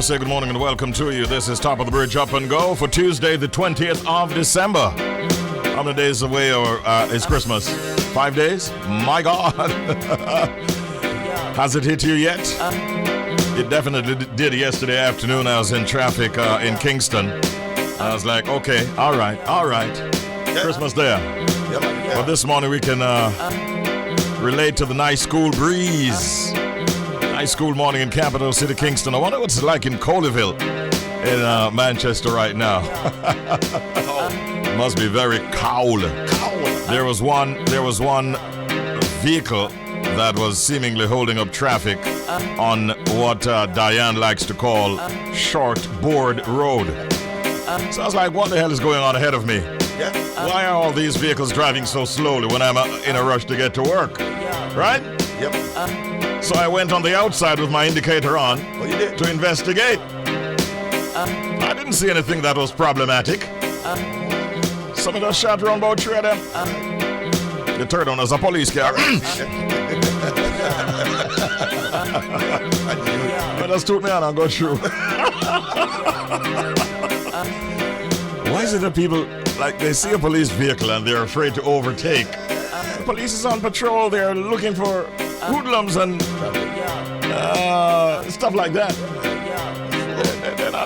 to say good morning and welcome to you. This is Top of the Bridge Up and Go for Tuesday, the 20th of December. How many days away is Christmas? 5 days? My God. Has it hit you yet? It definitely did yesterday afternoon. I was in traffic in Kingston. I was like, okay, all right. Yeah. Christmas there. Yeah. But this morning we can relate to the nice cool breeze. Nice cool morning in capital city Kingston. I wonder what it's like in Colleyville in Manchester right now. Must be very cold. There was one vehicle that was seemingly holding up traffic on what Diane likes to call Short Board Road. So I was like, what the hell is going on ahead of me? Yeah. Why are all these vehicles driving so slowly when I'm in a rush to get to work? Right? Yep. So I went on the outside with my indicator on to investigate. I didn't see anything that was problematic. Some of those shot around about three of them. The third one was a police car. But just took me on and go through. Why is it that people, like, they see a police vehicle and they're afraid to overtake? The police is on patrol. They're looking for hoodlums and stuff like that.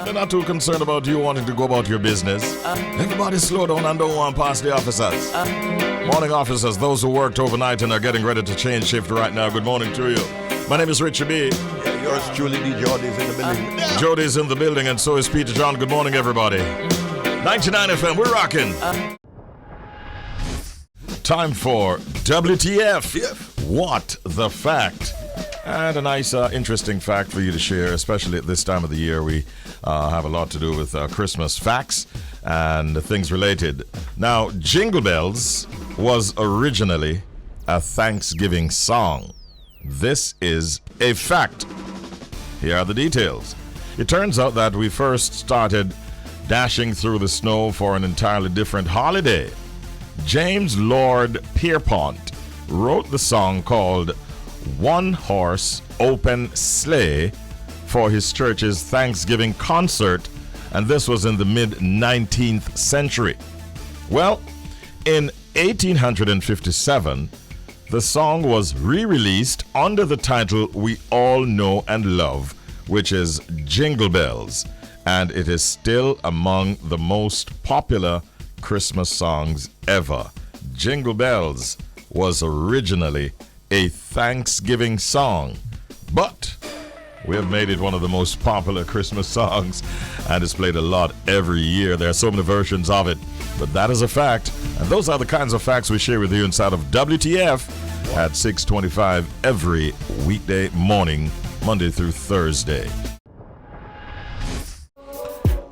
They're not too concerned about you wanting to go about your business. Everybody slow down and don't want to pass the officers. Morning officers, those who worked overnight and are getting ready to change shift right now, good morning to you. My name is Richie B. Yeah, yours truly, Jody's in the building. Yeah. Jody's in the building and so is Peter John. Good morning, everybody. 99 FM, we're rocking. Time for WTF. Yep. What the fact? And a nice, interesting fact for you to share, especially at this time of the year. We have a lot to do with Christmas facts and things related. Now, Jingle Bells was originally a Thanksgiving song. This is a fact. Here are the details. It turns out that we first started dashing through the snow for an entirely different holiday. James Lord Pierpont wrote the song called One Horse Open Sleigh for his church's Thanksgiving concert, and this was in the mid-19th century. Well, in 1857, the song was re-released under the title we all know and love, which is Jingle Bells, and it is still among the most popular Christmas songs ever. Jingle Bells was originally a Thanksgiving song, but we have made it one of the most popular Christmas songs, and it's played a lot every year. There are so many versions of it, but that is a fact, and those are the kinds of facts we share with you inside of WTF at 6:25 every weekday morning, Monday through Thursday.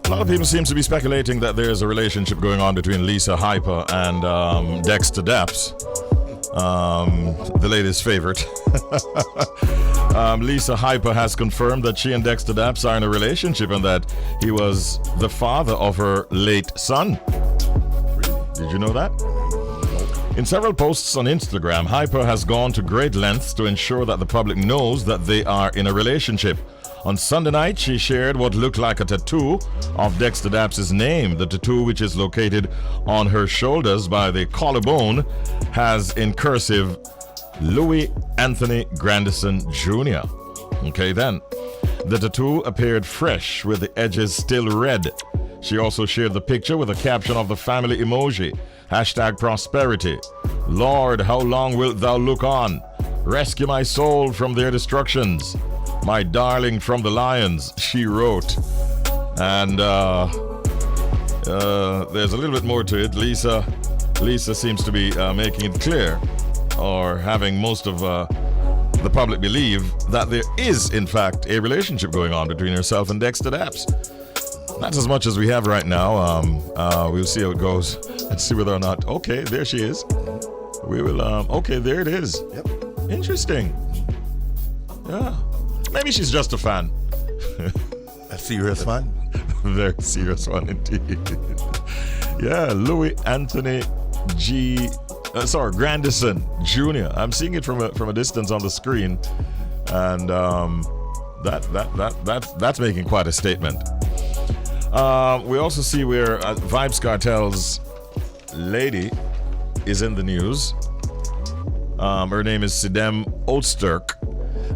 A lot of people seem to be speculating that there's a relationship going on between Lisa Hyper and Dexter Daps. The latest favorite. Lisa Hyper has confirmed that she and Dexter Daps are in a relationship and that he was the father of her late son. Did you know that? In several posts on Instagram, Hyper has gone to great lengths to ensure that the public knows that they are in a relationship. On Sunday night, she shared what looked like a tattoo of Dexter Daps' name. The tattoo, which is located on her shoulders by the collarbone, has in cursive Louis Anthony Grandison Jr. Okay, then. The tattoo appeared fresh with the edges still red. She also shared the picture with a caption of the family emoji. #prosperity. Lord, how long wilt thou look on? Rescue my soul from their destructions. My darling from the lions, she wrote. And there's a little bit more to it. Lisa seems to be making it clear, or having most of the public believe, that there is, in fact, a relationship going on between herself and Dexter Daps. Not as much as we have right now. We'll see how it goes and see whether or not. Okay, there she is. We will. Okay, there it is. Yep. Interesting. Yeah. Maybe she's just a fan. A serious fan? Very serious one indeed. Yeah, Louis Anthony Grandison Jr. I'm seeing it from a distance on the screen, and That's making quite a statement. We also see where Vibes Cartel's lady is in the news. Her name is Sidem Otsturk,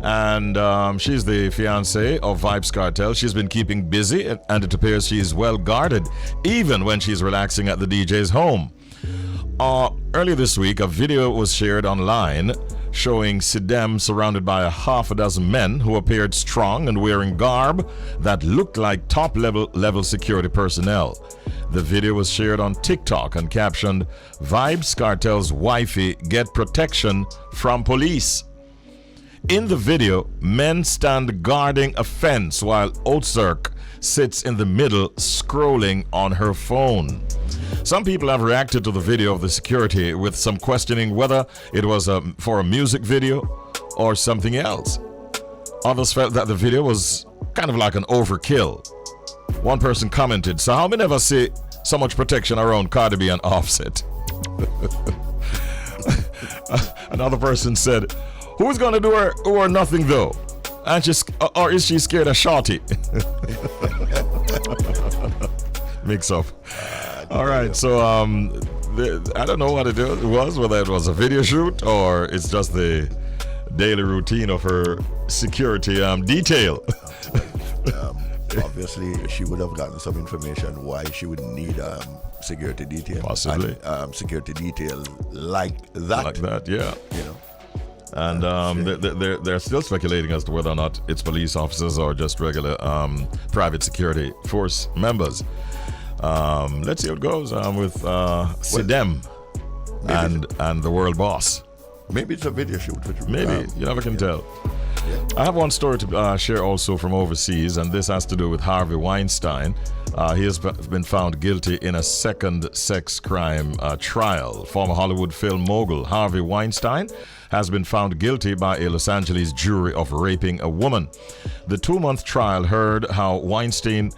and she's the fiancée of Vibes Cartel. She's been keeping busy, and it appears she's well guarded, even when she's relaxing at the DJ's home. Earlier this week, a video was shared online showing Sidem surrounded by a half a dozen men who appeared strong and wearing garb that looked like top-level security personnel. The video was shared on TikTok and captioned, "Vibes Cartel's wifey get protection from police." In the video, men stand guarding a fence while Otsturk sits in the middle scrolling on her phone. Some people have reacted to the video of the security with some questioning whether it was for a music video or something else. Others felt that the video was kind of like an overkill. One person commented, "So how we never see so much protection around Cardi B and Offset?" Another person said, "Who's gonna do her or nothing though? And or is she scared of Shorty?" Mix up. All right, so I don't know what it was, whether it was a video shoot or it's just the daily routine of her security detail. Obviously, she would have gotten some information why she would need security detail. Possibly. And, security detail like that. Like that, yeah. You know. And they're still speculating as to whether or not it's police officers or just regular private security force members. Let's see how it goes with Sidem and the world boss. Maybe it's a video shoot. Maybe. You never can tell. Yeah. I have one story to share also from overseas, and this has to do with Harvey Weinstein. He has been found guilty in a second sex crime trial. Former Hollywood film mogul Harvey Weinstein has been found guilty by a Los Angeles jury of raping a woman. The 2-month trial heard how Weinstein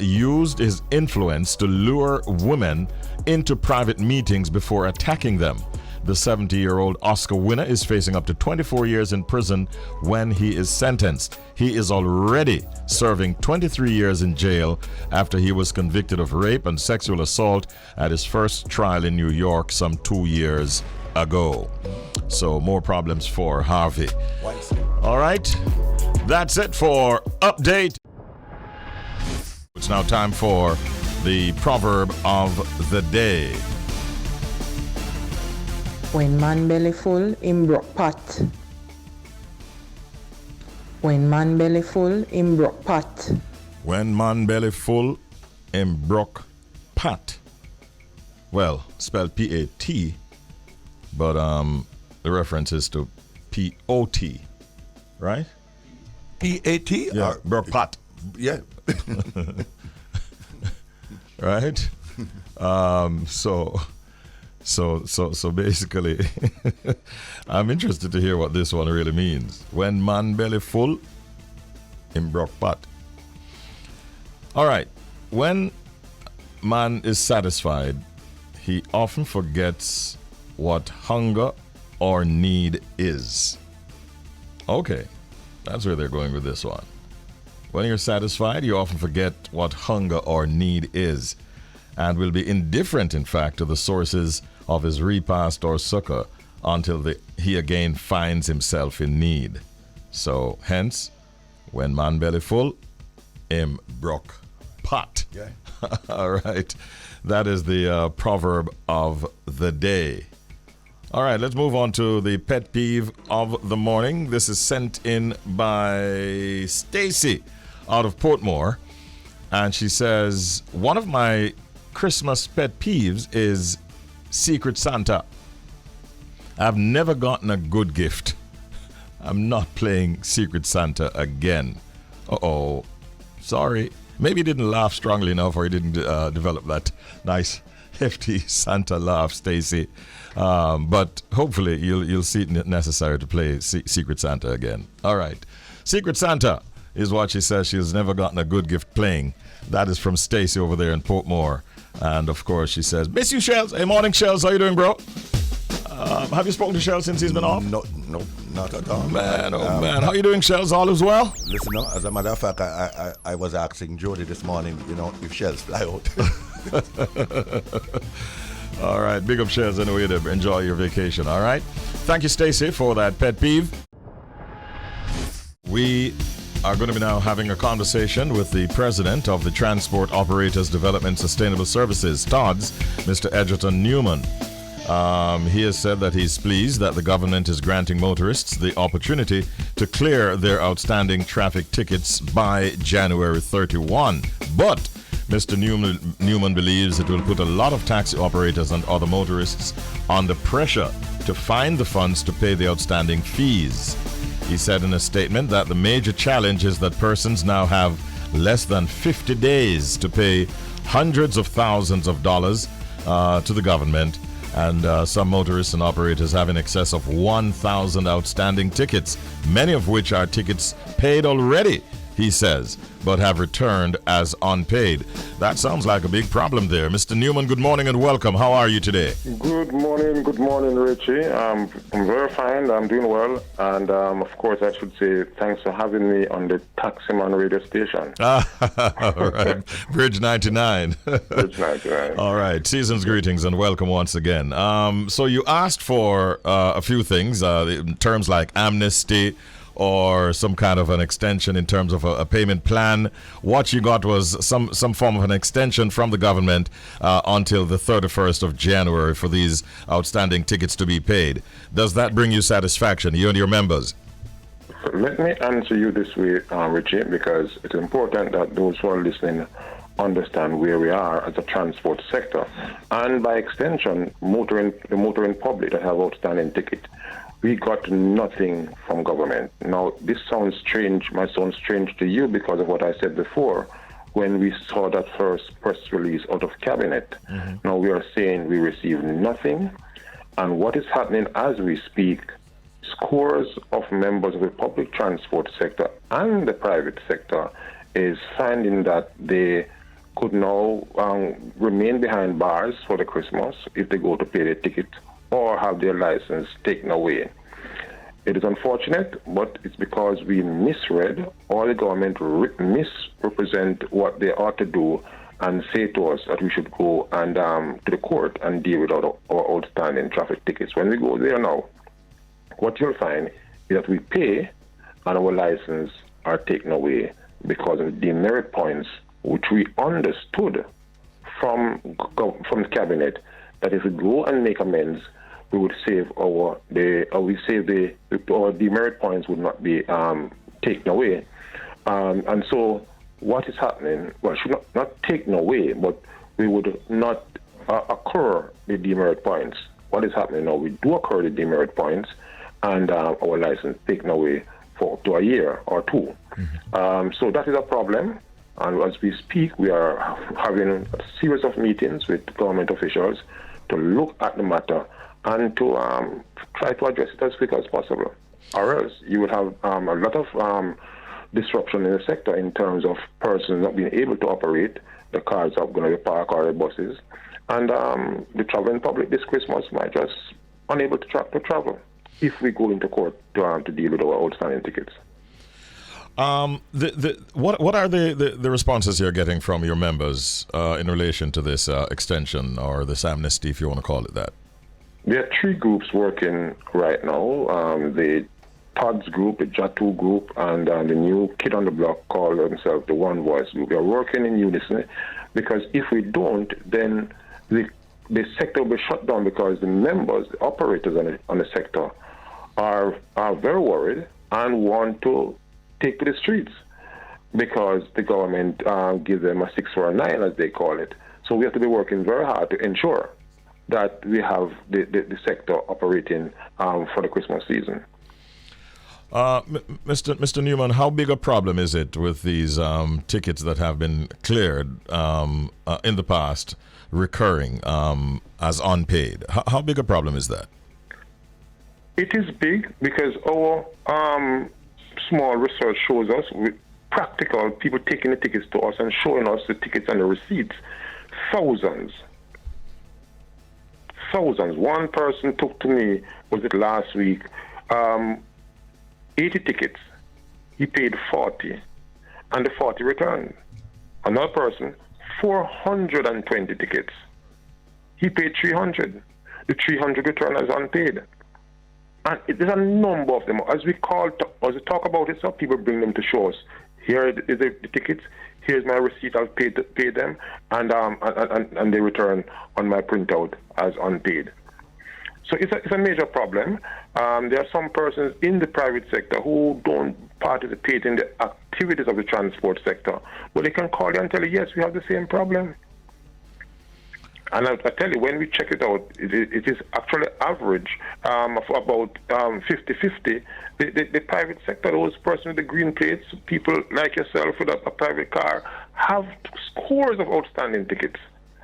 used his influence to lure women into private meetings before attacking them. The 70-year-old Oscar winner is facing up to 24 years in prison when he is sentenced. He is already serving 23 years in jail after he was convicted of rape and sexual assault at his first trial in New York some 2 years ago. So more problems for Harvey. All right, that's it for Update. It's now time for the proverb of the day. When man belly full, him broke pot. When man belly full, him broke pot. When man belly full, him broke pot. Well, spelled P-A-T, but the reference is to P-O-T, right? P-A-T? Yeah, broke pot. Yeah. Right? So basically, I'm interested to hear what this one really means. When man belly full, him broke pot. All right. When man is satisfied, he often forgets what hunger or need is. Okay, that's where they're going with this one. When you're satisfied, you often forget what hunger or need is, and will be indifferent, in fact, to the sources of his repast or succor until he again finds himself in need. So, hence, when man belly full, him broke pot. Yeah. All right. That is the proverb of the day. All right, let's move on to the pet peeve of the morning. This is sent in by Stacy out of Portmore. And she says, one of my Christmas pet peeves is Secret Santa. I've never gotten a good gift. I'm not playing Secret Santa again. Uh-oh. Sorry. Maybe you didn't laugh strongly enough, or you didn't develop that nice, hefty Santa laugh, Stacy. But hopefully you'll see it necessary to play Secret Santa again. All right. Secret Santa is what she says she has never gotten a good gift playing. That is from Stacy over there in Portmore. And of course she says, miss you, Shells. Hey, morning, Shells. How you doing, bro? Have you spoken to Shells since he's been off? No, Not at all. Man, oh man. How you doing, Shells? All is well? Listen, as a matter of fact, I was asking Jody this morning, if shells fly out. All right. Big up, Shells, anyway, to enjoy your vacation. All right. Thank you, Stacey, for that pet peeve. We are going to be now having a conversation with the president of the Transport Operators Development Sustainable Services, TODSS, Mr. Egerton Newman. He has said that he's pleased that the government is granting motorists the opportunity to clear their outstanding traffic tickets by January 31. But Mr. Newman believes it will put a lot of taxi operators and other motorists under pressure to find the funds to pay the outstanding fees. He said in a statement that the major challenge is that persons now have less than 50 days to pay hundreds of thousands of dollars to the government, and some motorists and operators have in excess of 1,000 outstanding tickets, many of which are tickets paid already, he says, but have returned as unpaid. That sounds like a big problem there. Mr. Newman, good morning and welcome. How are you today? Good morning, Richie. I'm very fine. I'm doing well. And of course, I should say thanks for having me on the Taximan radio station. All right. Bridge 99. Bridge 99. All right. Season's greetings and welcome once again. So you asked for a few things, terms like amnesty, or some kind of an extension in terms of a payment plan. What you got was some form of an extension from the government until the 31st of January for these outstanding tickets to be paid. Does that bring you satisfaction, you and your members? Let me answer you this way, Richie, because it's important that those who are listening understand where we are as a transport sector, and by extension, the motoring public that have outstanding tickets. We got nothing from government. Now, this sounds strange, might sound strange to you because of what I said before when we saw that first press release out of cabinet. Mm-hmm. Now we are saying we received nothing. And what is happening as we speak, scores of members of the public transport sector and the private sector is finding that they could now remain behind bars for the Christmas if they go to pay their ticket or have their license taken away. It is unfortunate, but it's because we misread or the government misrepresent what they ought to do and say to us that we should go and to the court and deal with our outstanding traffic tickets. When we go there now, what you'll find is that we pay and our license are taken away because of demerit points, which we understood from the cabinet that if we go and make amends, we would save our demerit points would not be taken away. And so what is happening, well, should not taken away, but we would not occur the demerit points. What is happening now, we do occur the demerit points and our license taken away for up to a year or two. Mm-hmm. So that is a problem. And as we speak, we are having a series of meetings with government officials to look at the matter and to try to address it as quick as possible. Or else you would have a lot of disruption in the sector in terms of persons not being able to operate, the cars are going to be parked or the buses, and the traveling public this Christmas might just unable to travel if we go into court to deal with our outstanding tickets. What are the responses you're getting from your members in relation to this extension or this amnesty, if you want to call it that? There are three groups working right now. The TODSS group, the JATU group, and the new kid on the block called themselves the One Voice group. We are working in unison because if we don't, then the sector will be shut down because the members, the operators on the sector are very worried and want to take to the streets because the government gives them a 6 or a 9, as they call it. So we have to be working very hard to ensure that we have the sector operating for the Christmas season. Mr. Newman, how big a problem is it with these tickets that have been cleared in the past recurring as unpaid? How big a problem is that? It is big because our small research shows us, with practical people taking the tickets to us and showing us the tickets and the receipts, thousands. One person took to me, was it last week, 80 tickets. He paid 40, and the 40 returned. Another person, 420 tickets. He paid 300. The 300 returned as unpaid. And there's a number of them. As we talk about it, some people bring them to show us. Here is the tickets. Here's my receipt. I'll pay them, and they return on my printout as unpaid. So it's a major problem. There are some persons in the private sector who don't participate in the activities of the transport sector, but they can call you and tell you, yes, we have the same problem. And I tell you, when we check it out, it is actually average of about 50-50. The private sector, those persons with the green plates, people like yourself with a private car, have scores of outstanding tickets.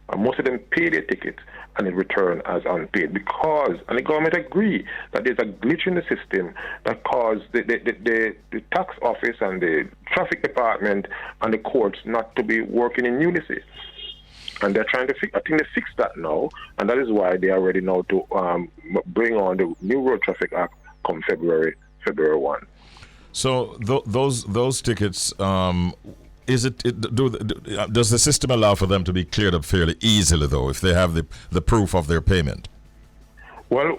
And most of them pay their tickets and they return as unpaid because, and the government agree, that there's a glitch in the system that caused the tax office and the traffic department and the courts not to be working in unison. And they're trying to I think they fixed that now, and that is why they are ready now to bring on the new Road Traffic Act come February 1. So those tickets, does the system allow for them to be cleared up fairly easily, though, if they have the proof of their payment? Well,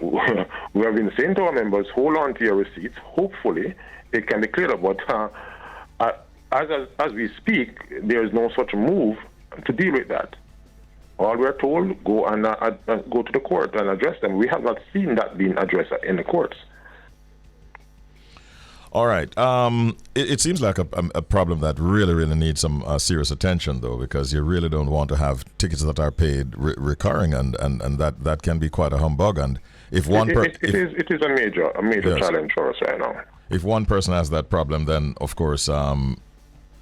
we have been saying to our members, hold on to your receipts. Hopefully, it can be cleared up. But as we speak, there is no such move to deal with that. All we're told, go to the court and address them. We have not seen that being addressed in the courts. All right. It seems like a problem that really needs some serious attention, though, because you really don't want to have tickets that are paid recurring, and that can be quite a humbug. And if one it is a major yes, challenge for us right now. If one person has that problem, then of course,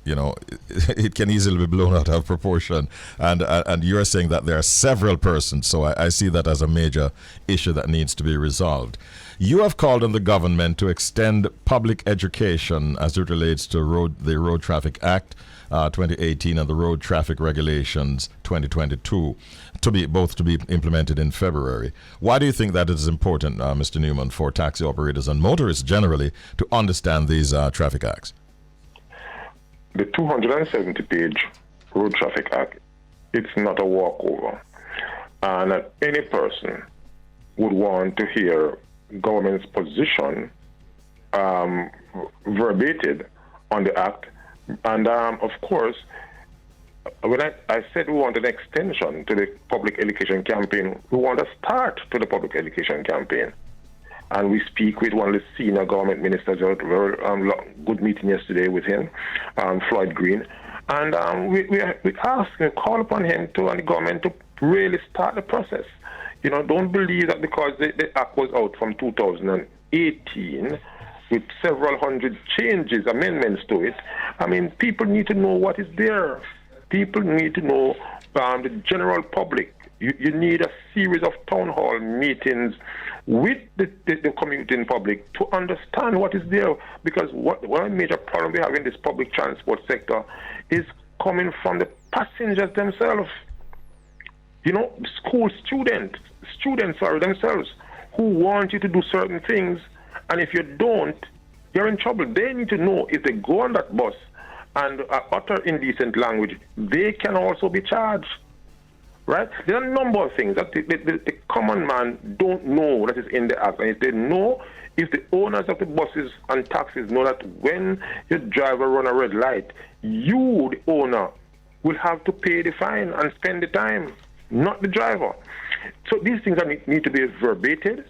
it can easily be blown out of proportion. And you're saying that there are several persons, so I see that as a major issue that needs to be resolved. You have called on the government to extend public education as it relates to the Road Traffic Act 2018 and the Road Traffic Regulations 2022 to be implemented in February. Why do you think that it is important, Mr. Newman, for taxi operators and motorists generally to understand these traffic acts? The 270-page Road Traffic Act, it's not a walkover. And any person would want to hear government's position verbated on the act. And of course, when I said we want an extension to the public education campaign, we want a start to the public education campaign. And we speak with one of the senior government ministers. We had a very good meeting yesterday with him, Floyd Green. And we call upon him and the government to really start the process. Don't believe that because the act was out from 2018 with several hundred changes, amendments to it. I mean, people need to know what is there. People need to know the general public. You need a series of town hall meetings with the community and public to understand what is there. Because one major problem we have in this public transport sector is coming from the passengers themselves. School students are themselves who want you to do certain things, and if you don't, you're in trouble. They need to know if they go on that bus and utter indecent language, they can also be charged. Right? There are a number of things that the common man don't know that is in the act. And if they know, if the owners of the buses and taxis know that when your driver run a red light, you, the owner, will have to pay the fine and spend the time, not the driver. So these things need to be verbated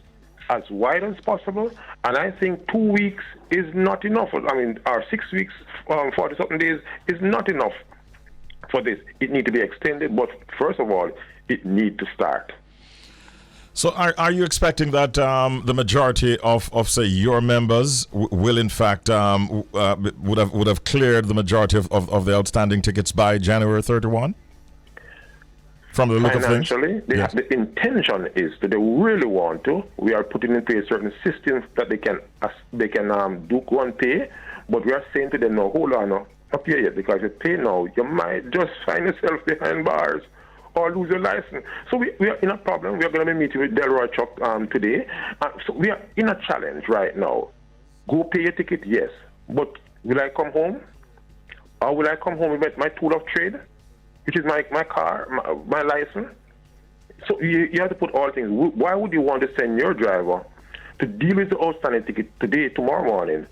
as wide as possible. And I think 2 weeks is not enough. I mean, our 6 weeks, 40-something days is not enough for this. It needs to be extended, but first of all, it needs to start. So are you expecting that the majority of say your members will in fact would have cleared the majority of the outstanding tickets by January 31? From the look of things? Financially, the intention is that they really want to. We are putting in place certain systems that they can do go and pay, but we are saying to them, no, hold on, not pay yet, because if you pay now, you might just find yourself behind bars or lose your license. So we are in a problem. We are going to be meeting with Delroy Chuck today. So we are in a challenge right now. go pay your ticket, yes. But will I come home? Or will I come home with my tool of trade, which is my car, my license? So you have to put all things. Why would you want to send your driver to deal with the outstanding ticket today, tomorrow morning,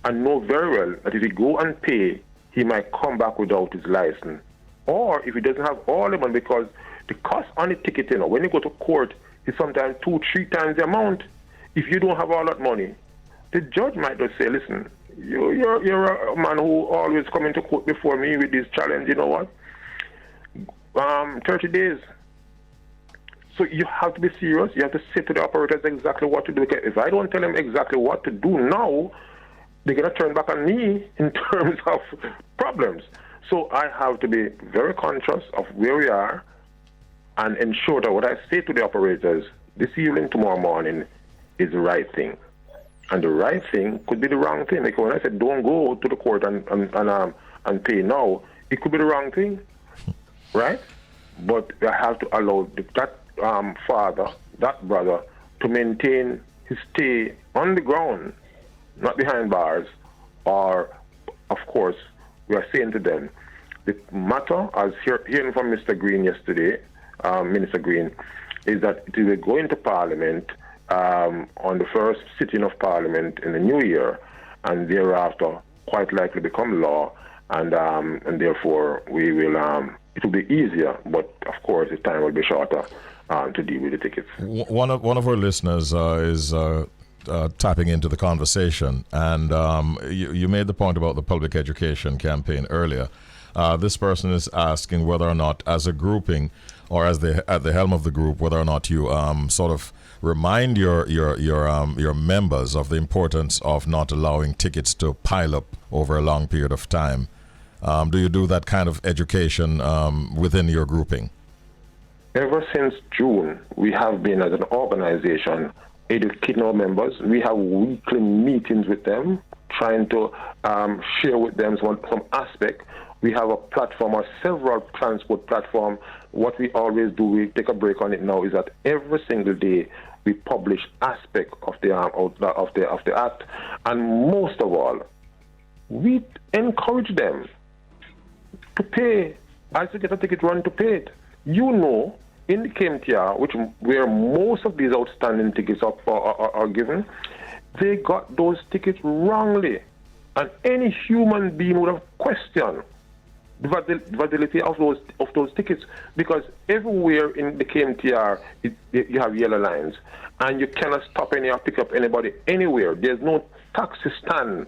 and know very well that if he go and pay, he might come back without his license? Or if he doesn't have all the money, because the cost on the ticket, when you go to court, is sometimes 2-3 times the amount. If you don't have all that money, the judge might just say, listen, you're a man who always come into court before me with this challenge, you know what? 30 days. So you have to be serious. You have to say to the operators exactly what to do. If I don't tell them exactly what to do now, they're going to turn back on me in terms of problems. So I have to be very conscious of where we are and ensure that what I say to the operators this evening, tomorrow morning, is the right thing. And the right thing could be the wrong thing. Like when I said don't go to the court and pay now, it could be the wrong thing, right? But I have to allow that father, that brother, to maintain his stay on the ground, not behind bars. Or, of course, we are saying to them, the matter, as hearing from Mr. Green yesterday, Minister Green, is that it will go into Parliament on the first sitting of Parliament in the new year, and thereafter quite likely become law, and therefore we will. It will be easier, but of course the time will be shorter to deal with the tickets. One of our listeners is tapping into the conversation, and you made the point about the public education campaign earlier. This person is asking whether or not, as a grouping, or as at the helm of the group, whether or not you sort of remind your members of the importance of not allowing tickets to pile up over a long period of time. Do you do that kind of education within your grouping? Ever since June, we have been, as an organization, educating our members. We have weekly meetings with them, trying to share with them some aspect. We have a platform, or several transport platforms. What we always do, we take a break on it now, is that every single day we publish aspect of the act, and most of all, we encourage them to pay. As you get a ticket, run to pay it. You know, in the KMTR, where most of these outstanding tickets are given, they got those tickets wrongly, and any human being would have questioned the validity of those tickets, because everywhere in the KMTR you have yellow lines, and you cannot stop or pick up anybody anywhere. There's no taxi stand.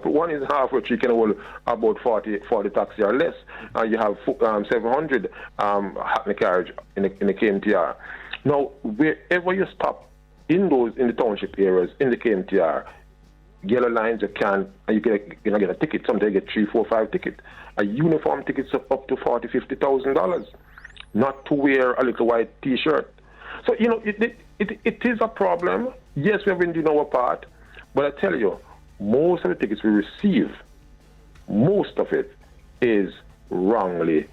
One is half, which you can hold about 40 taxi or less. You have 700 hackney carriage in the KMTR. Now, wherever you stop in the township areas in the KMTR, yellow lines, you get a ticket. Sometimes you get 3, 4, 5 tickets. A uniform ticket's up to $40,000-$50,000. Not to wear a little white T-shirt. So it is a problem. Yes, we have been doing our part, but I tell you, most of the tickets we receive, most of it is wrongly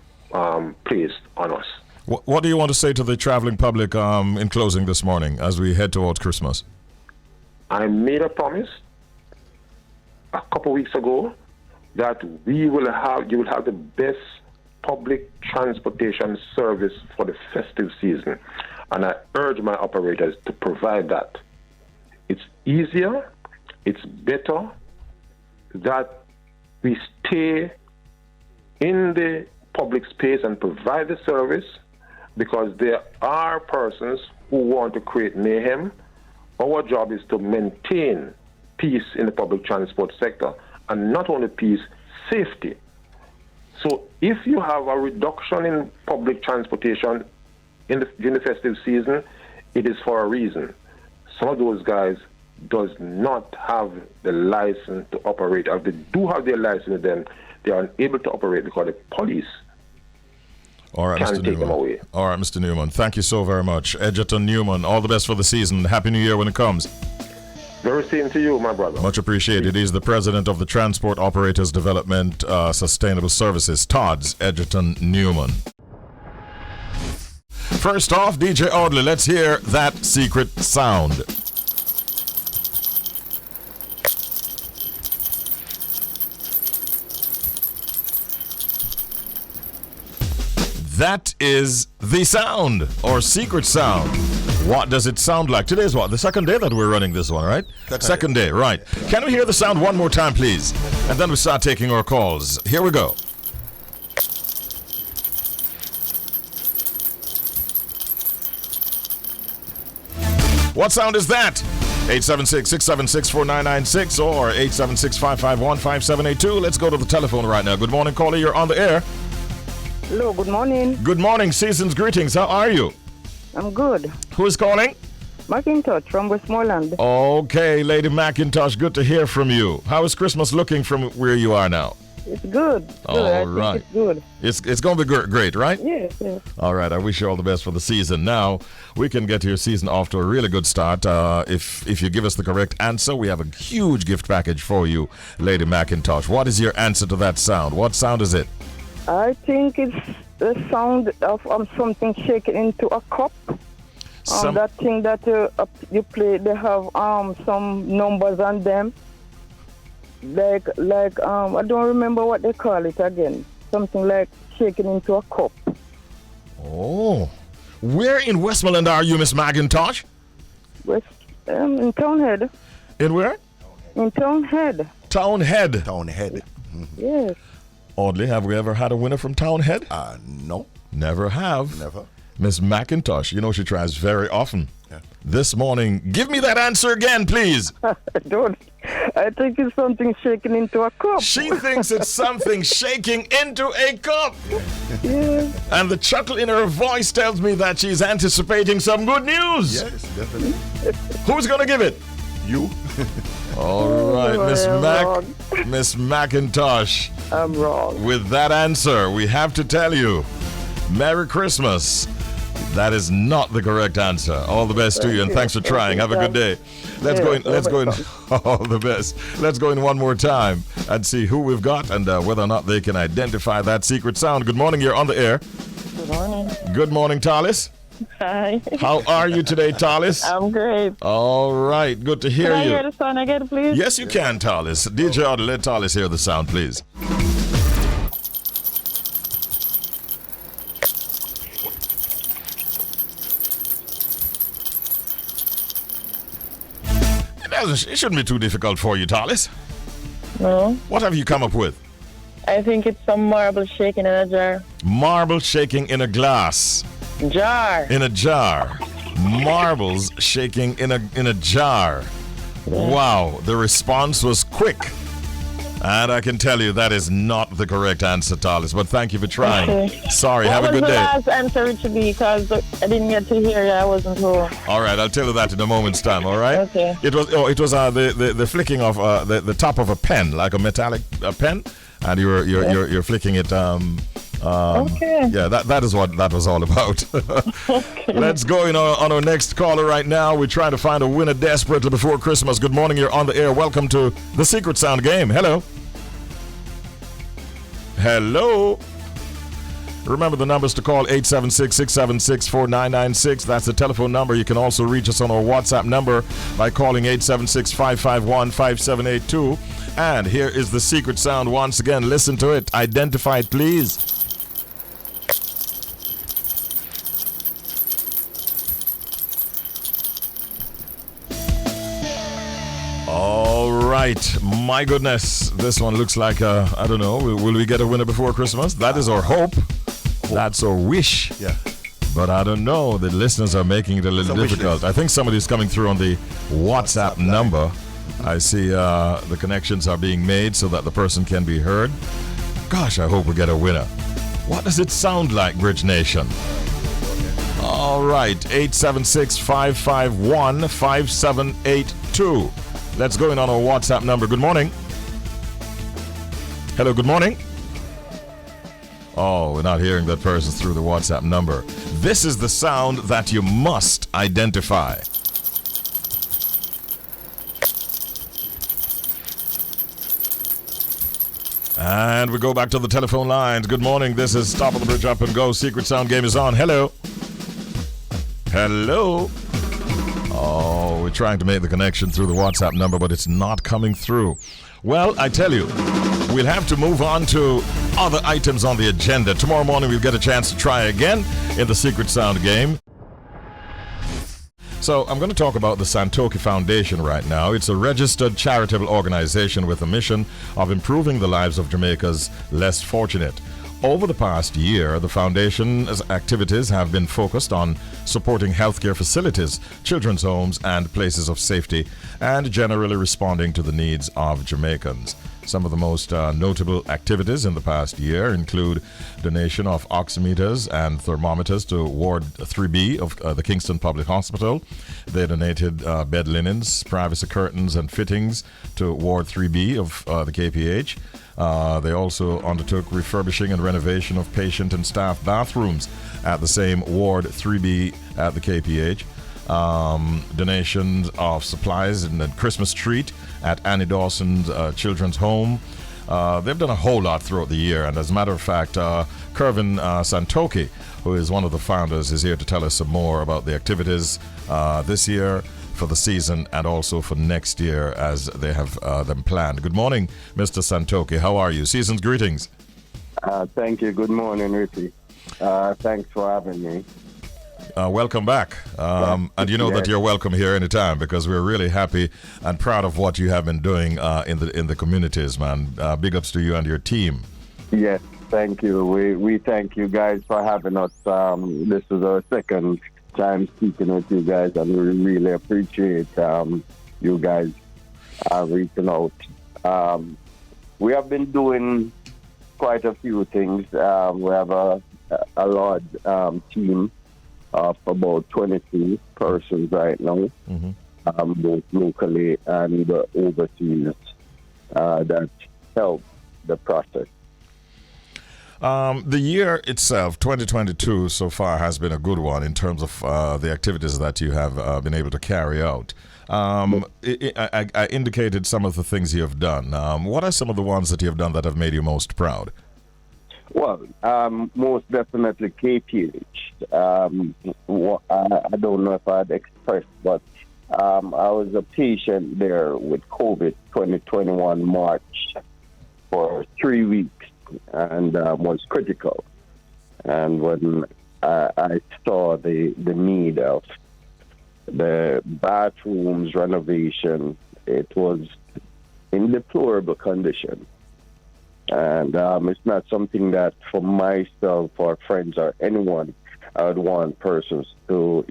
placed on us. What do you want to say to the traveling public in closing this morning as we head towards Christmas? I made a promise a couple of weeks ago that you will have the best public transportation service for the festive season, and I urge my operators to provide that. It's easier, it's better that we stay in the public space and provide the service, because there are persons who want to create mayhem. Our job is to maintain peace in the public transport sector, and not only peace, safety. So if you have a reduction in public transportation during the festive season, it is for a reason. Some of those guys does not have the license to operate. If they do have their license, then they are unable to operate because the police can't take them away. All right, Mr. Newman, thank you so very much. Egerton Newman, all the best for the season. Happy New Year when it comes. Very same to you, my brother. Much appreciated. He's the president of the Transport Operators Development Sustainable Services, TODSS, Egerton Newman. First off, DJ Audley, let's hear that secret sound. That is the sound or secret sound. What does it sound like? Today's what? The second day that we're running this one, right? Second day, right. Can we hear the sound one more time, please? And then we start taking our calls. Here we go. What sound is that? 876-676-4996 or 876-551-5782. Let's go to the telephone right now. Good morning, caller. You're on the air. Hello, good morning. Good morning. Season's greetings. How are you? I'm good. Who is calling? McIntosh from Westmoreland. Okay, Lady McIntosh, good to hear from you. How is Christmas looking from where you are now? It's good. All right. It's good. It's going to be great, right? Yes, yes. All right, I wish you all the best for the season. Now, we can get your season off to a really good start. If you give us the correct answer, we have a huge gift package for you, Lady McIntosh. What is your answer to that sound? What sound is it? I think it's the sound of something shaken into a cup. That thing that you play, they have some numbers on them. Like I don't remember what they call it again. Something like shaken into a cup. Oh. Where in Westmoreland are you, Miss McIntosh? In Townhead. In where? In Townhead. Townhead. Townhead. Yes. Audley, have we ever had a winner from Townhead? No. Never have. Never. Miss McIntosh, you know she tries very often. Yeah. This morning, give me that answer again, please. I think it's something shaken into a cup. She thinks it's something shaking into a cup. Yeah. And the chuckle in her voice tells me that she's anticipating some good news. Yes, definitely. Who's going to give it? You? All right, Miss McIntosh. I'm wrong. With that answer, we have to tell you, Merry Christmas. That is not the correct answer. All the best to you, and thanks for trying. Have a good day. Let's go in. All the best. Let's go in one more time and see who we've got and whether or not they can identify that secret sound. Good morning. You're on the air. Good morning. Good morning, Talis. Hi. How are you today, Talis? I'm great. All right. Good to hear Can I you. hear the sound again, please? Yes, you can, Talis. DJ Odd, let Talis hear the sound, please. It shouldn't be too difficult for you, Talis. No. What have you come up with? I think it's some marble shaking in a jar. Marble shaking in a glass. Jar. In a jar. Marbles shaking in a jar. Yeah. Wow, the response was quick. And I can tell you that is not the correct answer, Talis, but thank you for trying. Okay. Sorry, have a good day. What was the last answer, Richie B? Because I didn't get to hear you. I wasn't home. All right, I'll tell you that in a moment's time, all right? Okay. It was the flicking of the top of a pen, like a metallic pen, and you're flicking it. Okay. Yeah, that is what that was all about. Okay. Let's go on our next caller right now. We're trying to find a winner desperately before Christmas. Good morning, you're on the air. Welcome to the Secret Sound Game. Hello. Hello. Remember the numbers to call 876-676-4996. That's the telephone number. You can also reach us on our WhatsApp number by calling 876-551-5782. And here is the secret sound once again. Listen to it. Identify it, please. All right. My goodness. This one looks like, I don't know, will we get a winner before Christmas? That is our hope. That's our wish. Yeah. But I don't know. The listeners are making it a little difficult. I think somebody's coming through on the WhatsApp number. I see the connections are being made so that the person can be heard. Gosh, I hope we get a winner. What does it sound like, Bridge Nation? All right. 876-551-5782. Let's go in on our WhatsApp number. Good morning. Hello, good morning. Oh, we're not hearing that person through the WhatsApp number. This is the sound that you must identify. And we go back to the telephone lines. Good morning. This is Top of the Bridge Up and Go. Secret Sound Game is on. Hello. Hello. Oh, we're trying to make the connection through the WhatsApp number, but it's not coming through. Well, I tell you, we'll have to move on to other items on the agenda. Tomorrow morning we'll get a chance to try again in the Secret Sound game. So I'm going to talk about the Santokie Foundation right now. It's a registered charitable organization with a mission of improving the lives of Jamaica's less fortunate. Over the past year, the foundation's activities have been focused on supporting healthcare facilities, children's homes, and places of safety, and generally responding to the needs of Jamaicans. Some of the most notable activities in the past year include donation of oximeters and thermometers to Ward 3B of the Kingston Public Hospital. They donated bed linens, privacy curtains, and fittings to Ward 3B of the KPH. They also undertook refurbishing and renovation of patient and staff bathrooms at the same Ward 3B at the KPH. Donations of supplies and a Christmas treat at Annie Dawson's children's home. They've done a whole lot throughout the year, and as a matter of fact, Kervin Santokie, who is one of the founders, is here to tell us some more about the activities this year, for the season, and also for next year as they have them planned. Good morning, Mr. Santokie. How are you? Season's greetings. Thank you. Good morning, Richie. Thanks for having me. Welcome back. And you know that you're welcome here anytime, because we're really happy and proud of what you have been doing in the communities, man. Big ups to you and your team. Yes, thank you. We thank you guys for having us. This is our second time speaking with you guys, and we really appreciate you guys reaching out. We have been doing quite a few things. We have a large team of about 22 persons right now, both locally and overseas, that help the process. The year itself, 2022, so far has been a good one in terms of the activities that you have been able to carry out. I indicated some of the things you have done. What are some of the ones that you have done that have made you most proud? Well, most definitely KPH. I don't know if I'd expressed, but I was a patient there with COVID 2021 March for 3 weeks, and was critical. And when I saw the need of the bathrooms renovation, it was in deplorable condition. And it's not something that for myself or friends or anyone I would want persons to,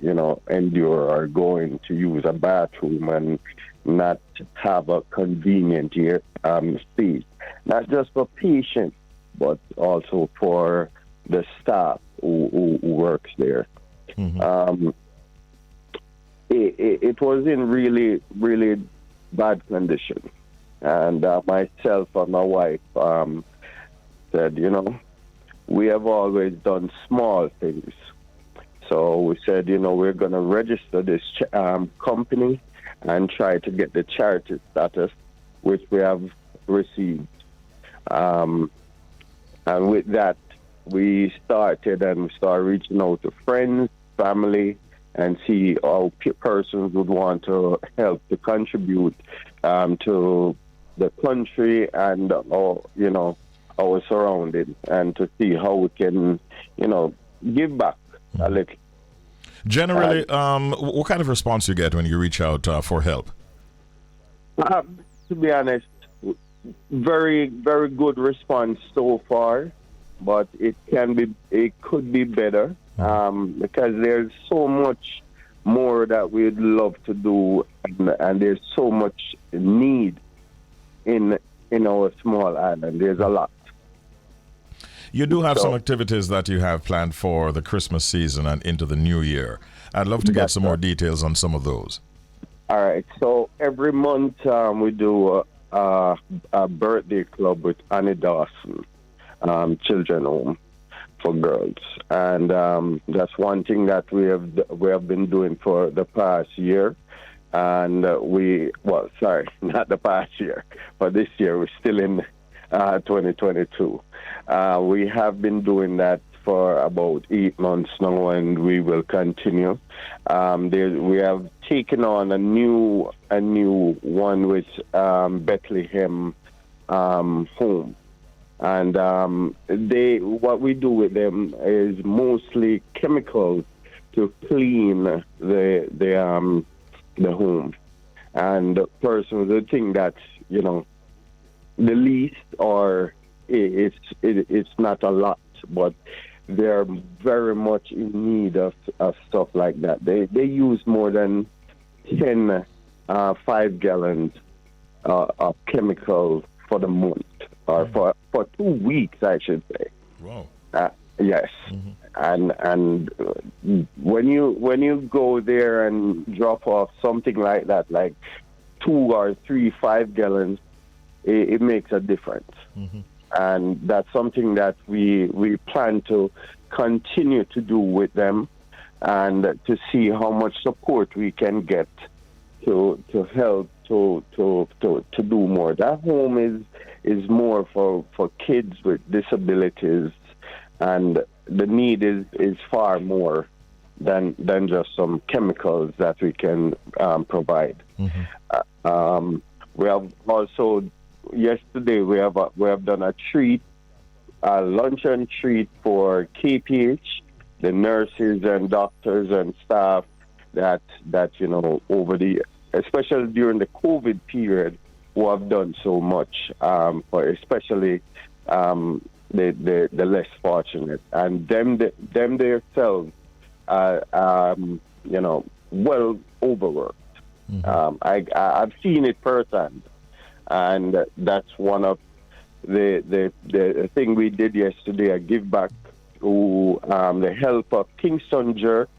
endure or going to use a bathroom and not have a convenient space. Not just for patients, but also for the staff who works there. It was in really, really bad condition. And myself and my wife said, we have always done small things. So we said, we're going to register this company and try to get the charity status, which we have received. And with that, we started reaching out to friends, family, and see how persons would want to help to contribute to the country and our surroundings, and to see how we can, give back a little. Generally, what kind of response you get when you reach out for help? To be honest, very, very good response so far, but it could be better, because there's so much more that we'd love to do, and there's so much need in our small island. There's a lot. You do have some activities that you have planned for the Christmas season and into the new year. I'd love to get some more details on some of those. All right. So every month we do a birthday club with Annie Dawson, children home for girls, and that's one thing that we have been doing for the past year. And not the past year, but this year we're still in 2022. We have been doing that for about 8 months now, and we will continue. We have taken on a new one with Bethlehem Home, And what we do with them is mostly chemicals to clean the home. And the person will think that, the least, or it's not a lot, but they're very much in need of stuff like that. They use more than 10 5 gallons of chemicals for the month, or for 2 weeks, I should say. Wow. Yes. And when you go there and drop off something like that, like 2 or 3 5 gallons, it makes a difference. And that's something that we plan to continue to do with them, and to see how much support we can get to help to do more. That home is more for kids with disabilities, and the need is far more than just some chemicals that we can provide. We have also, yesterday we have done a luncheon treat for KPH, the nurses and doctors and staff that over the, especially during the COVID period, who have done so much for especially the less fortunate, and them themselves well overworked. I've seen it firsthand, and that's one of the thing we did yesterday. I give back to the help of Kingston Jerk,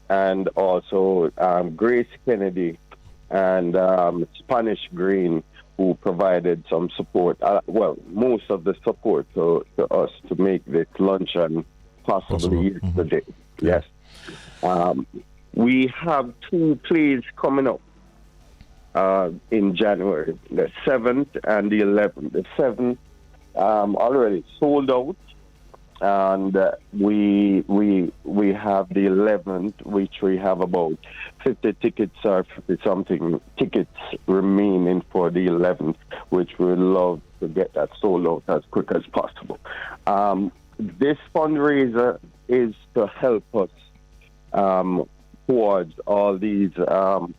and also Grace Kennedy and Spanish Green, who provided some support, most of the support to us to make this luncheon possible yesterday. Yes. We have 2 plays coming up in January, the 7th and the 11th. The 7th already sold out, and we have the 11th, which we have about 50 tickets or 50-something tickets remaining for the 11th, which we would love to get that sold out as quick as possible. This fundraiser is to help us towards all these all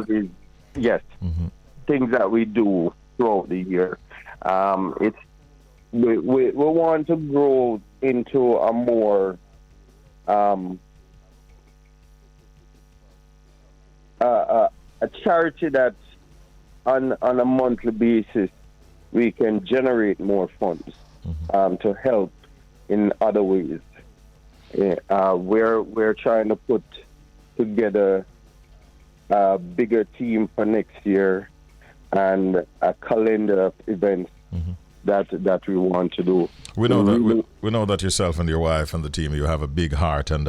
these things that we do throughout the year. We want to grow into a more a charity that on a monthly basis we can generate more funds to help in other ways. We're trying to put together a bigger team for next year and a calendar of events that we want to do. We know that yourself and your wife and the team, you have a big heart, and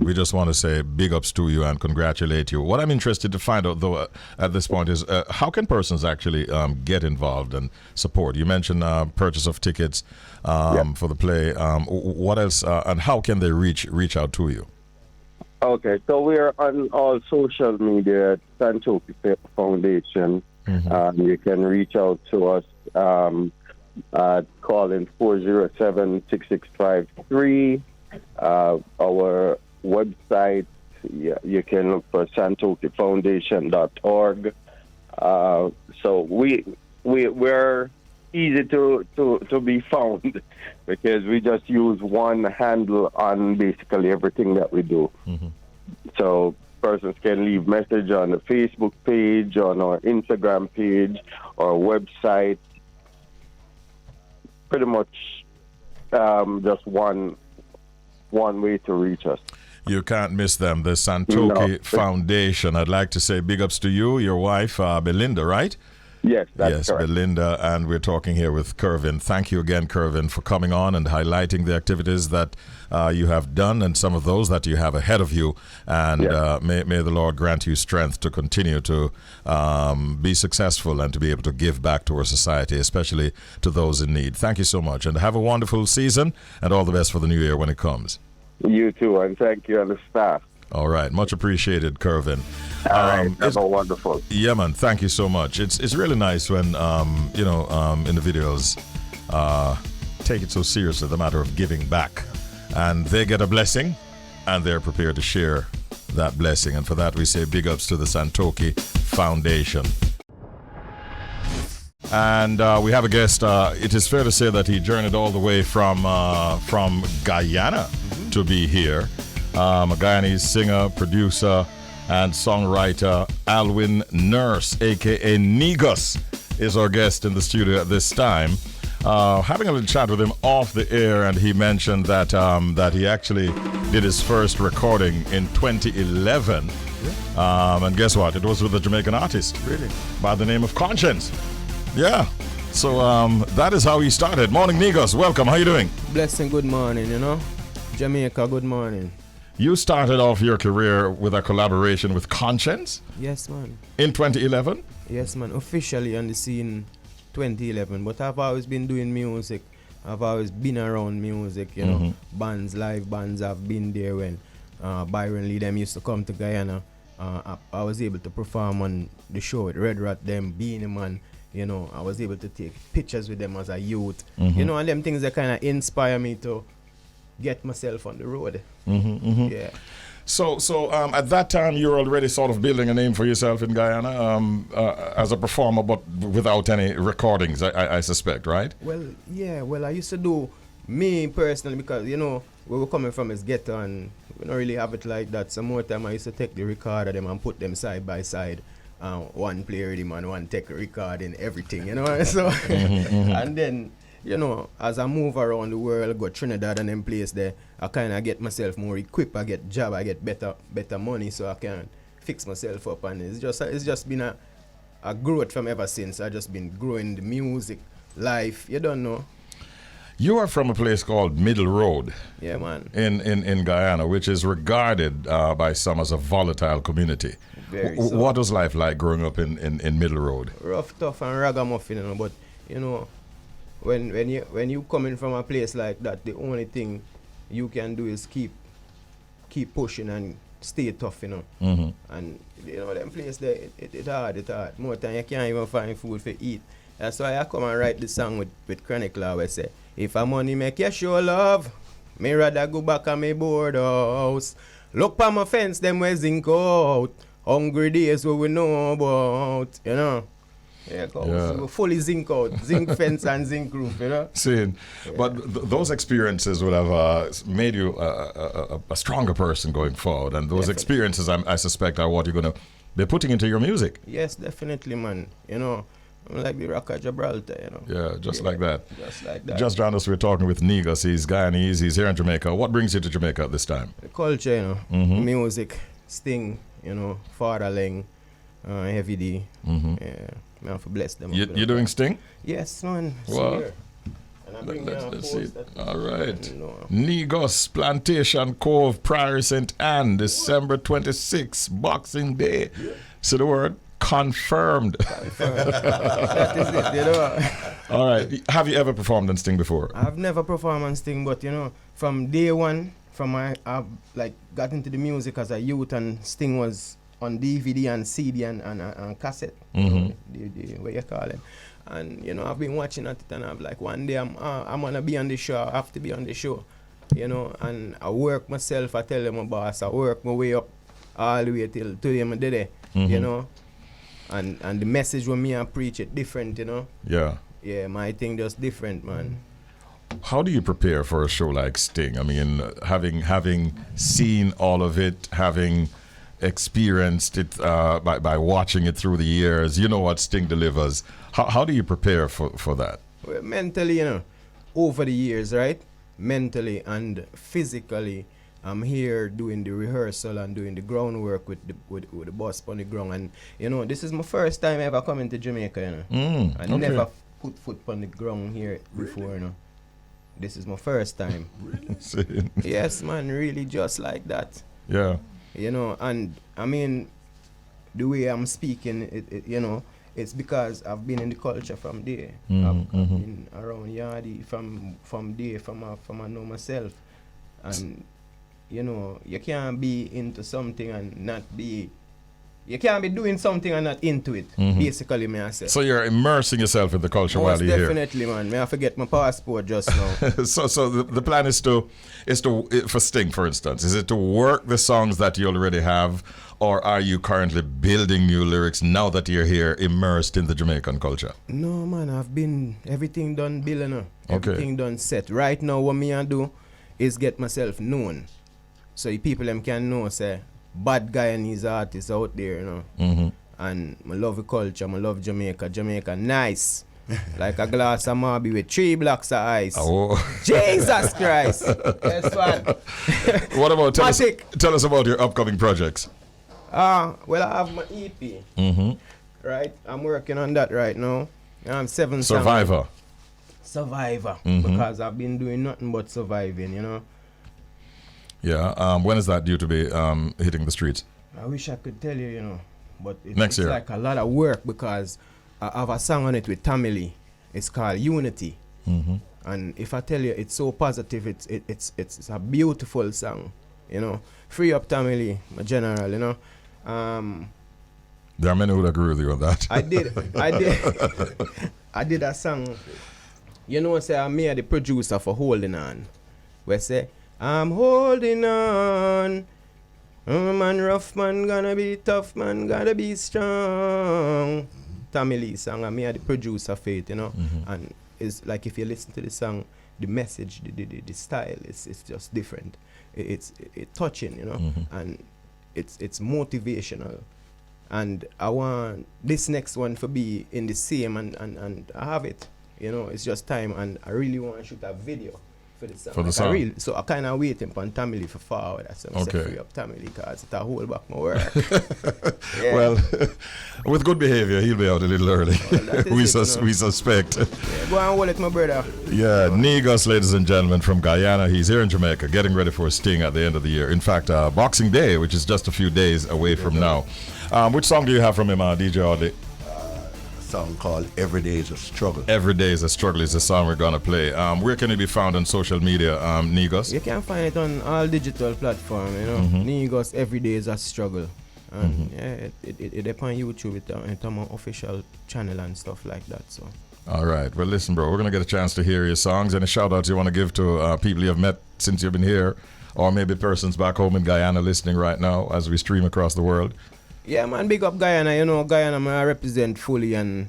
we just want to say big ups to you and congratulate you. What I'm interested to find out, though, at this point is how can persons actually get involved and support? You mentioned purchase of tickets for the play. What else, and how can they reach out to you? Okay, so we're on all social media at Santokie Foundation. You can reach out to us. Calling 407-6653. Our website, you can look for santokiefoundation.org. So we're easy to be found because we just use one handle on basically everything that we do. So persons can leave message on the Facebook page, on our Instagram page, our website. Pretty much just one way to reach us. You can't miss them, the Santokie Foundation. I'd like to say big ups to you, your wife, Belinda, right? Yes, that's correct. Belinda, and we're talking here with Kervin. Thank you again, Kervin, for coming on and highlighting the activities that you have done and some of those that you have ahead of you. And may the Lord grant you strength to continue to be successful and to be able to give back to our society, especially to those in need. Thank you so much, and have a wonderful season, and all the best for the new year when it comes. You too, and thank you and the staff. All right, much appreciated, Kervin. All right, that's wonderful. Yeah, man, thank you so much. It's really nice when in the videos take it so seriously, the matter of giving back, and they get a blessing, and they're prepared to share that blessing. And for that, we say big ups to the Santokie Foundation. And we have a guest. It is fair to say that he journeyed all the way from Guyana to be here. A Guyanese singer, producer, and songwriter Alwyn Nurse, aka Negus, is our guest in the studio at this time. Having a little chat with him off the air, and he mentioned that that he actually did his first recording in 2011. And guess what? It was with a Jamaican artist, Really? by the name of Conscience. Yeah. So that is how he started. Morning, Negus. Welcome. How you doing? Blessing, good morning, Jamaica, good morning. You started off your career with a collaboration with Conscience Yes, man. in 2011. Yes, man. Officially on the scene 2011. But I've always been doing music. I've always been around music, Bands, live bands, I've been there when Byron Lee them used to come to Guyana. I was able to perform on the show with Red Rat, them, Beanie Man. I was able to take pictures with them as a youth. And them things that kind of inspire me to get myself on the road. Yeah. So at that time, you were already sort of building a name for yourself in Guyana as a performer, but without any recordings, I suspect, right? Well, yeah. Well, I used to do me personally because, where we're coming from is ghetto and we don't really have it like that. Some more time I used to take the record of them and put them side by side. One play rhythm and one take a record and everything, So, and then, as I move around the world, go Trinidad and them place there, I kind of get myself more equipped. I get job, I get better money, so I can fix myself up. And it's just been a growth from ever since. I just been growing the music life. You don't know. You are from a place called Middle Road. Yeah, man. In Guyana, which is regarded by some as a volatile community. Very so. What was life like growing up in Middle Road? Rough, tough, and ragamuffin, but when you coming from a place like that, the only thing you can do is keep pushing and stay tough, And them place there, it hard. More time you can't even find food to eat. That's why I come and write the song with Chronic Law where say, if a money make you show love, me rather go back on my board house. Look pa my fence, them way zinc out. Hungry days what we know about, Yeah, we're fully zinc out, zinc fence and zinc roof, Seeing, but those experiences would have made you a stronger person going forward, and those experiences, I suspect, are what you're going to be putting into your music. Yes, definitely, man. I'm like the Rock of Gibraltar, Yeah, just like that. Just like that. Just joined us, we're talking with Negus. He's Guyanese, he's here in Jamaica. What brings you to Jamaica at this time? The culture, music, Sting, Fatherling, Heavy D. Yeah, I have to bless them. You're doing Sting? Yes, man. What? Let's see. All right. Negus, Plantation Cove, Priory St. Anne, December 26th, Boxing Day. See the word? Confirmed. That is it, All right. Have you ever performed on Sting before? I've never performed on Sting, but from day one, I've got into the music as a youth, and Sting was on DVD and CD and cassette. The what you call it. And I've been watching it, and I'm like, one day I'm gonna be on the show. I have to be on the show. And I work myself. I tell them my boss. I work my way up all the way till today. I did it. And the message when me I preach it different, Yeah. Yeah, my thing just different, man. How do you prepare for a show like Sting? I mean, having seen all of it, having experienced it by watching it through the years, you know what Sting delivers. How do you prepare for that? Well, mentally, over the years, right? Mentally and physically, I'm here doing the rehearsal and doing the groundwork with the boss on the ground. And, this is my first time ever coming to Jamaica, I never put foot on the ground here before, This is my first time. Yes, man, really just like that. Yeah. And I mean, the way I'm speaking, it's because I've been in the culture from there. I've been around Yardi from there, from I know myself. And you know, you can't be into something and not be. You can't be doing something and not into it. Basically, may I say. So you're immersing yourself in the culture while you're here. Definitely, man. May I forget my passport just now. So the plan is to for Sting, for instance, is it to work the songs that you already have, or are you currently building new lyrics now that you're here, immersed in the Jamaican culture? No, man. I've been everything done, building. Okay. Everything done set. Right now, what me I do is get myself known, so the people them can know, say, bad Guyanese artists out there, you know. And I love the culture, I love Jamaica. Jamaica nice. Like a glass of Marby with 3 blocks of ice. Oh. Jesus Christ. That's what. What about, tell us about your upcoming projects. Well, I have my EP. Right? I'm working on that right now. I'm 7 Survivor. Because I've been doing nothing but surviving, you know. Yeah. When is that due to be hitting the streets? I wish I could tell you, you know, but Next year. Like a lot of work because I have a song on it with Tamili. It's called Unity. And if I tell you, it's so positive. It's a beautiful song, you know. Free up Tamili, my general, you know. There are many who would agree with you on that. I did a song. You know, say I'm the producer for Holding On. Where say, I'm holding on. Man, rough man, gonna be tough man, gotta be strong. Tommy Lee song, I'm the producer for it, you know. And it's like if you listen to the song, the message, the style, it's just different. It's touching, you know, and it's motivational. And I want this next one to be in the same, and I have it, you know. It's just time, and I really want to shoot a video for the song. For the song. So I kind of waiting for Tamili for forward. That's why I say free up Tamili because it's a hold back my work. Yeah. Well, with good behavior, he'll be out a little early. We suspect. Yeah, go and hold it, my brother. Yeah, Negus, ladies and gentlemen, from Guyana. He's here in Jamaica, getting ready for a Sting at the end of the year. In fact, Boxing Day, which is just a few days away from now. Which song do you have from him, DJ Audley? Song called Every Day is a Struggle. Every Day is a Struggle is the song we're gonna play. Where can it be found on social media, Negus? You can find it on all digital platforms, you know. Negus, Every Day is a Struggle. And yeah, it on YouTube, it's on my official channel and stuff like that. So. All right. Well, listen, bro, we're gonna get a chance to hear your songs. Any shout outs you want to give to people you have met since you've been here, or maybe persons back home in Guyana listening right now as we stream across the world? Yeah, man, big up Guyana. You know, Guyana, I represent fully, and,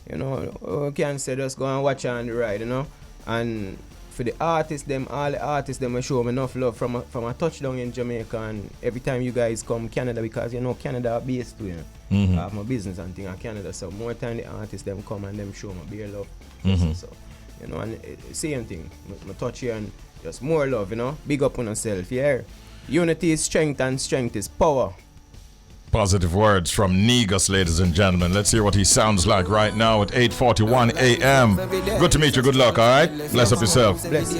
you know, can say just go and watch on the ride, you know. And for the artists, all the artists, I show them enough love from a touchdown in Jamaica, and every time you guys come Canada, because, you know, Canada are based too, you know. I have my business and thing in Canada, so more time the artists, them come and them show my beer love. So, you know, and same thing, my touch here and just more love, you know. Big up on yourself, yeah. Unity is strength and strength is power. Positive words from Negus, ladies and gentlemen. Let's hear what he sounds like right now at 8:41 a.m. Good to meet you. Good luck, all right? Bless up yourself. Bless.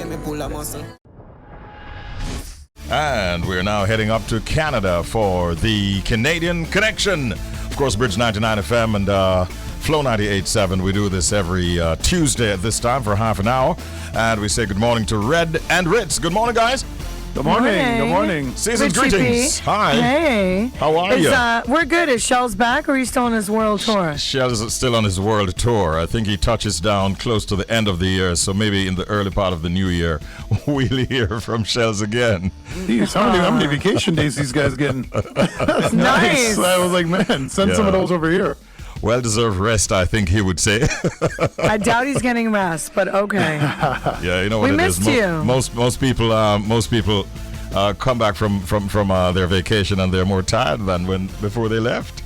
And we're now heading up to Canada for the Canadian Connection. Of course, Bridge 99 FM and Flow 98.7. We do this every Tuesday at this time for half an hour. And we say good morning to Red and Ritz. Good morning, guys. Good morning. Good morning. Season's Richie greetings. B. Hi. Hey. How are you? We're good. Is Shell's back or are you still on his world tour? Shell's still on his world tour. I think he touches down close to the end of the year, so maybe in the early part of the new year, we'll hear from Shells again. Jeez, how many vacation days these guys getting? That's nice. I was like, man, send some of those over here. Well-deserved rest, I think he would say. I doubt he's getting rest, but okay. Yeah, you know what we it is. Missed you. Most people come back from their vacation and they're more tired than before they left.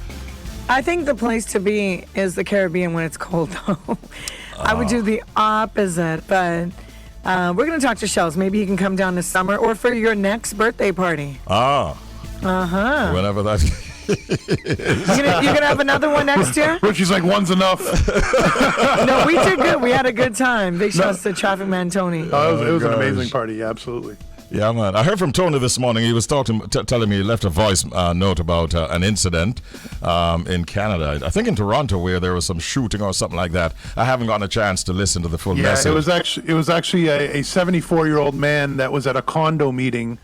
I think the place to be is the Caribbean when it's cold, though. I would do the opposite, but we're going to talk to Shells. Maybe he can come down this summer or for your next birthday party. Whenever that. You gonna have another one next year? Richie's like, one's enough. No, we did good. We had a good time. Big shouts to Traffic Man Tony. Oh, it was an amazing party. Yeah, absolutely. Yeah, man. I heard from Tony this morning. He was telling me he left a voice note about an incident in Canada. I think in Toronto where there was some shooting or something like that. I haven't gotten a chance to listen to the full message. It was actually a 74-year-old man that was at a condo meeting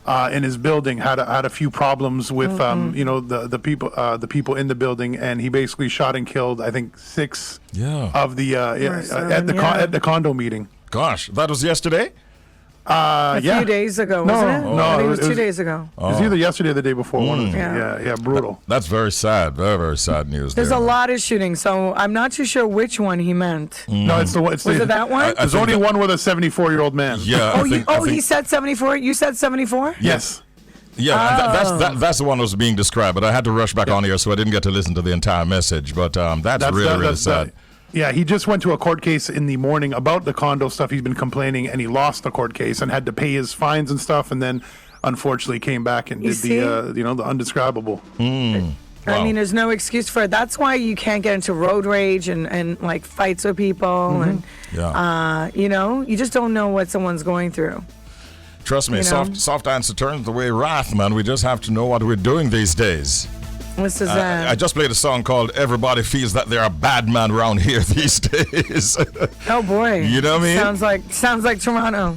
in his building had a few problems with the people in the building, and he basically shot and killed, I think, 6 of the at the condo meeting. Gosh, that was yesterday? A few days ago, wasn't it? No, I think it was 2 days ago. It was either yesterday or the day before. One of the yeah, brutal. That's very sad. Very, very sad news. There's a lot of shootings, so I'm not too sure which one he meant. No, it's the one. Was it that one? There's only one with a 74-year-old man. Yeah. He said 74? You said 74? Yes. Yeah, that's the one that was being described, but I had to rush back on here, so I didn't get to listen to the entire message. But that's really sad. Yeah, he just went to a court case in the morning about the condo stuff. He's been complaining, and he lost the court case and had to pay his fines and stuff, and then unfortunately came back and did the undescribable. Wow. I mean, there's no excuse for it. That's why you can't get into road rage and like fights with people, and you just don't know what someone's going through. Trust me, soft answer turns the way wrath, man. We just have to know what we're doing these days. This is I just played a song called "Everybody Feels That They're a Bad Man Around Here These Days." Oh boy, you know what I mean? Sounds like Toronto.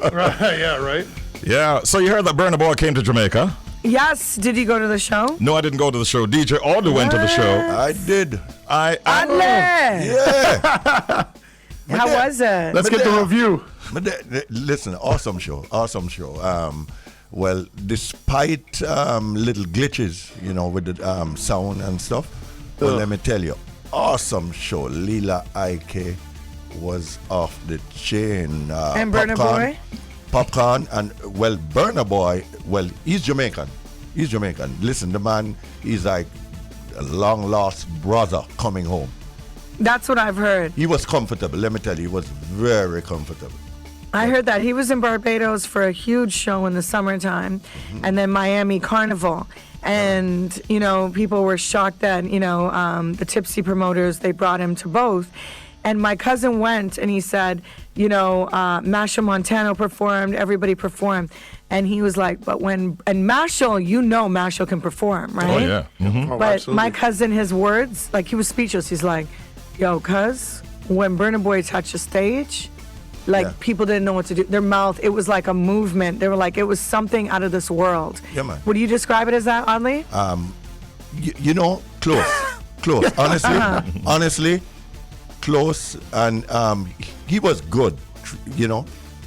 Right? Yeah, right. Yeah. So you heard that Burna Boy came to Jamaica? Yes. Did he go to the show? No, I didn't go to the show. DJ Aldo went to the show. I did. Yeah. How was it? Let's get the review. Listen, awesome show. Well, despite little glitches, with the sound and stuff, well, let me tell you, awesome show. Lila Ike was off the chain. And Burna Boy? Popcorn, and well, Burna Boy, well, he's Jamaican. Listen, the man is like a long-lost brother coming home. That's what I've heard. He was comfortable. Let me tell you, he was very comfortable. I heard that. He was in Barbados for a huge show in the summertime, and then Miami Carnival. And, people were shocked that, the Tipsy promoters, they brought him to both. And my cousin went, and he said, Machel Montano performed, everybody performed. And he was like, and Machel, Machel can perform, right? Oh, yeah. Mm-hmm. But absolutely. my cousin, his words, like, he was speechless. He's like, yo, cuz, when Burna Boy touched the stage, people didn't know what to do. Their mouth, it was like a movement. They were like, it was something out of this world. Yeah, man. Would you describe it as that, Audley? Close. Honestly, close. And he was good,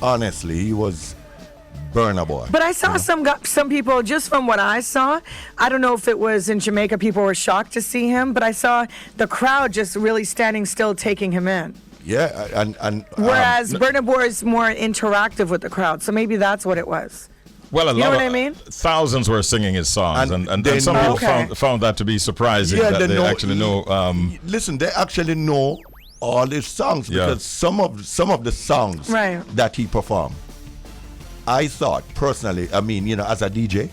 Honestly, he was Burna Boy. But I saw some people, just from what I saw, I don't know if it was in Jamaica, people were shocked to see him, but I saw the crowd just really standing still, taking him in. Yeah, and whereas Burna Boy is more interactive with the crowd, so maybe that's what it was. Well, you know what I mean? Thousands were singing his songs, and some people found that to be surprising that they actually know. Listen, they actually know all his songs because some of the songs that he performed, I thought personally, as a DJ,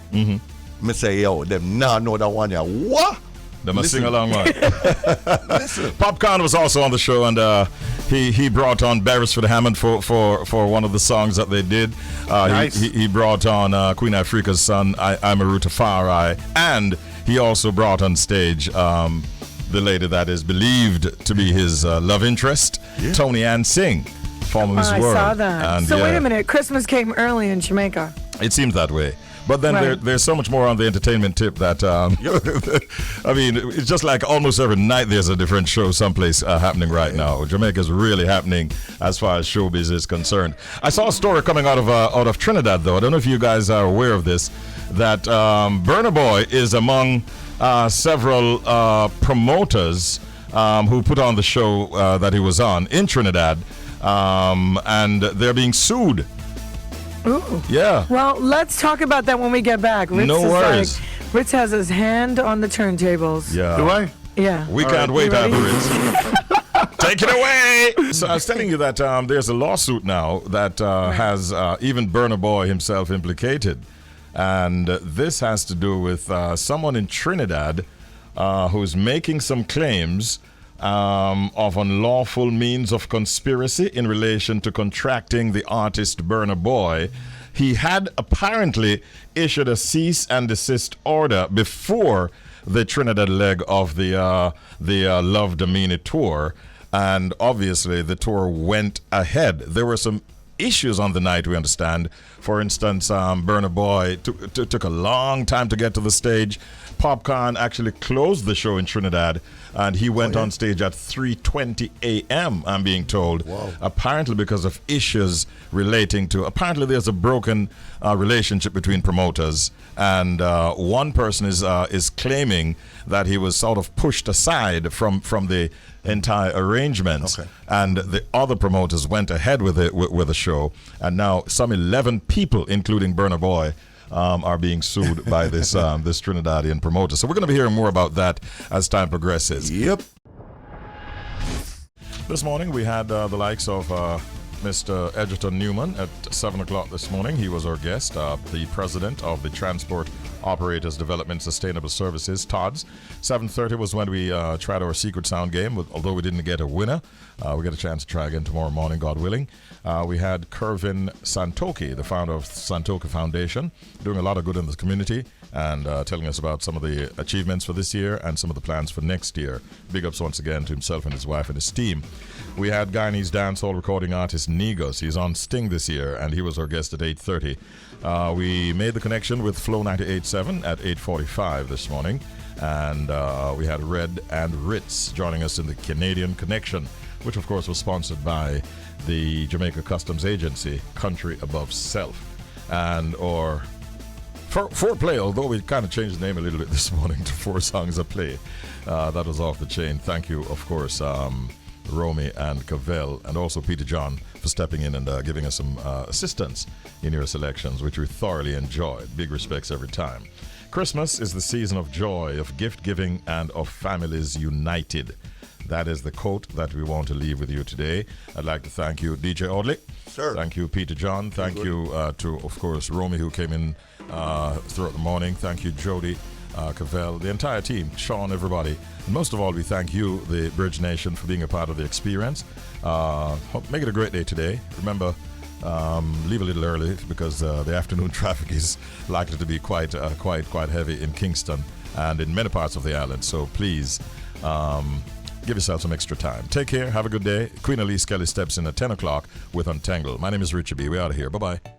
me say, yo, them now know that one. Yeah, what? They must sing along one. Popcorn was also on the show, and he brought on Barris for the Hammond for one of the songs that they did. Nice. He brought on Queen Africa's son, I'm a Rutafari, and he also brought on stage the lady that is believed to be his love interest, Tony Ann Singh, former Miss World. I saw that. And, so wait a minute, Christmas came early in Jamaica. It seems that way. But then there's so much more on the entertainment tip that, it's just like almost every night there's a different show someplace happening right now. Jamaica's really happening as far as showbiz is concerned. I saw a story coming out of Trinidad, though. I don't know if you guys are aware of this, that Burna Boy is among several promoters who put on the show that he was on in Trinidad, and they're being sued. Ooh. Yeah. Well, let's talk about that when we get back. Ritz no worries. Ritz has his hand on the turntables. Yeah. Do I? Yeah. We can't wait either, Ritz. Take it away. So I was telling you that there's a lawsuit now that has even Burna Boy himself implicated. And this has to do with someone in Trinidad who's making some claims of unlawful means of conspiracy in relation to contracting the artist Burna Boy. He had apparently issued a cease and desist order before the Trinidad leg of the Love Domini tour, and obviously the tour went ahead. There were some issues on the night, we understand. For instance, Burna Boy took a long time to get to the stage. Popcorn actually closed the show in Trinidad, and he went on stage at 3:20 a.m., I'm being told. Wow. Apparently because of issues relating to, apparently there's a broken relationship between promoters, and one person is claiming that he was sort of pushed aside from the entire arrangements, and the other promoters went ahead with the show, and now some 11 people, including Burna Boy, are being sued by this this Trinidadian promoter. So we're going to be hearing more about that as time progresses. Yep. This morning we had the likes of Mr. Egerton Newman at 7 o'clock this morning. He was our guest, the president of the Transport Operators Development Sustainable Services, TODSS. 7:30 was when we tried our secret sound game, although we didn't get a winner. We get a chance to try again tomorrow morning, God willing. We had Kervin Santokie, the founder of Santokie Foundation, doing a lot of good in the community and telling us about some of the achievements for this year and some of the plans for next year. Big ups once again to himself and his wife and his team. We had Guyanese dancehall recording artist Negus. He's on Sting this year, and he was our guest at 8:30. We made the connection with Flow 98.7 at 8:45 this morning, and we had Red and Ritz joining us in the Canadian Connection, which of course was sponsored by the Jamaica Customs Agency, Country Above Self. And or Foreplay, although we kind of changed the name a little bit this morning to 4 Songs a Play. That was off the chain. Thank you, of course, Romy and Cavell, and also Peter John for stepping in and giving us some assistance in your selections, which we thoroughly enjoyed. Big respects every time. Christmas is the season of joy, of gift giving, and of families united. That is the quote that we want to leave with you today. I'd like to thank you, DJ Audley. Sir. Thank you, Peter John. Thank you to, of course, Romy, who came in throughout the morning. Thank you, Jody, Cavell, the entire team, Sean, everybody. And most of all, we thank you, the Bridge Nation, for being a part of the experience. Make it a great day today. Remember, leave a little early because the afternoon traffic is likely to be quite heavy in Kingston and in many parts of the island. So please, give yourself some extra time. Take care. Have a good day. Queen Elise Kelly steps in at 10 o'clock with Untangle. My name is Richie B. We're out of here. Bye-bye.